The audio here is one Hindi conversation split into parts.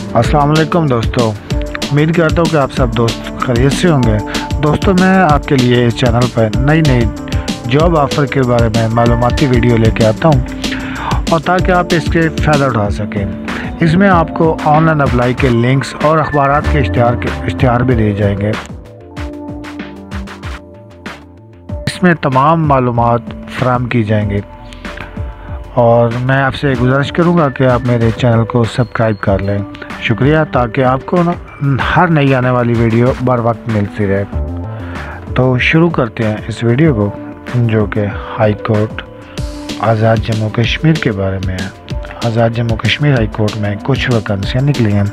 अस्सलाम वालेकुम दोस्तों, उम्मीद करता हूँ कि आप सब दोस्त खैरियत से होंगे। दोस्तों, मैं आपके लिए इस चैनल पर नई जॉब ऑफ़र के बारे में मालूमाती वीडियो लेके आता हूँ और ताकि आप इसके फ़ायदा उठा सकें। इसमें आपको ऑनलाइन अप्लाई के लिंक्स और अखबारात के इश्तिहार भी दिए जाएंगे। इसमें तमाम मालूमात फराहम की जाएंगी और मैं आपसे गुजारिश करूंगा कि आप मेरे चैनल को सब्सक्राइब कर लें। शुक्रिया, ताकि आपको हर नई आने वाली वीडियो बर वक्त मिलती रहे। तो शुरू करते हैं इस वीडियो को, जो कि हाई कोर्ट आज़ाद जम्मू कश्मीर के बारे में है। आज़ाद जम्मू कश्मीर हाई कोर्ट में कुछ वैकेंसियाँ निकली हैं,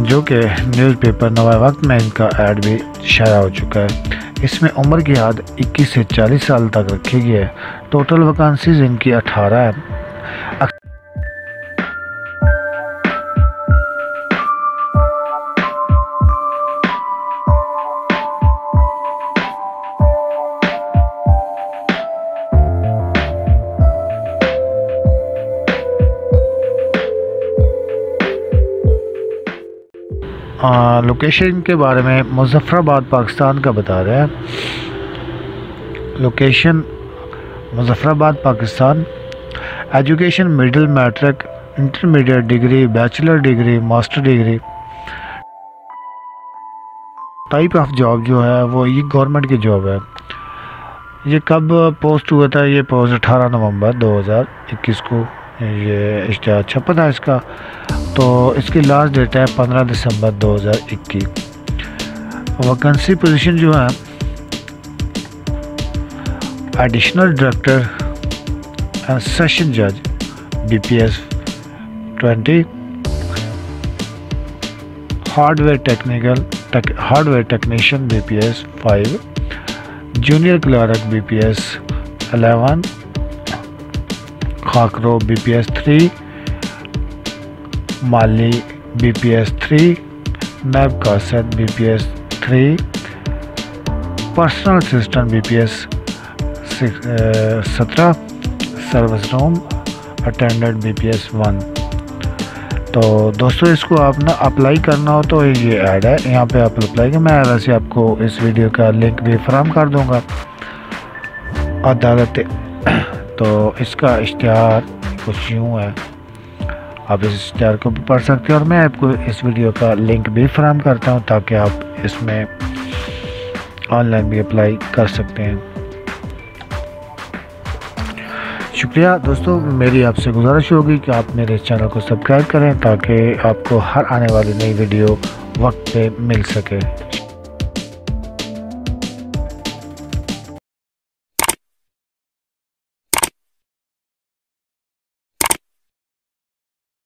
जो कि न्यूज़पेपर नवा वक्त में इनका ऐड भी शाया हो चुका है। इसमें उम्र की हद 21 से 40 साल तक रखी गई है। टोटल वैकेंसीज इनकी 18 है। लोकेशन के बारे में मुज़फ़्फ़राबाद पाकिस्तान का बता रहे हैं। Location Muzaffarabad Pakistan. Education middle matric, intermediate degree, bachelor degree, master degree. Type of job जो है वो ये गवर्नमेंट की जॉब है। ये कब पोस्ट हुआ था? ये पोस्ट 18 नवंबर 2021 को ये इश्तिहार छपा था इसका। तो इसकी लास्ट डेट है 15 दिसंबर 2021। वैकेंसी पोजीशन जो है एडिशनल डायरेक्टर एंड सेशन जज BPS 20, hardware technician BPS 5, junior clerk BPS 11, खाकरो BPS 3, माली BPS 3, नैब कासद BPS 3, personal assistant BPS 17, service room attendant BPS 1। तो दोस्तों, इसको आप ना अप्लाई करना हो तो ये ऐड है, यहाँ पे आप अप्लाई करें। मैं वैसे आपको इस वीडियो का लिंक भी फराहम कर दूँगा अदालत। तो इसका इश्तिहार कुछ यूँ है, आप इस इश्तिहार को भी पढ़ सकते हैं और मैं आपको इस वीडियो का लिंक भी फराहम करता हूँ ताकि आप इसमें ऑनलाइन भी अप्लाई कर सकते हैं। शुक्रिया दोस्तों, मेरी आपसे गुजारिश होगी कि आप मेरे चैनल को सब्सक्राइब करें ताकि आपको हर आने वाली नई वीडियो वक्त पे मिल सके।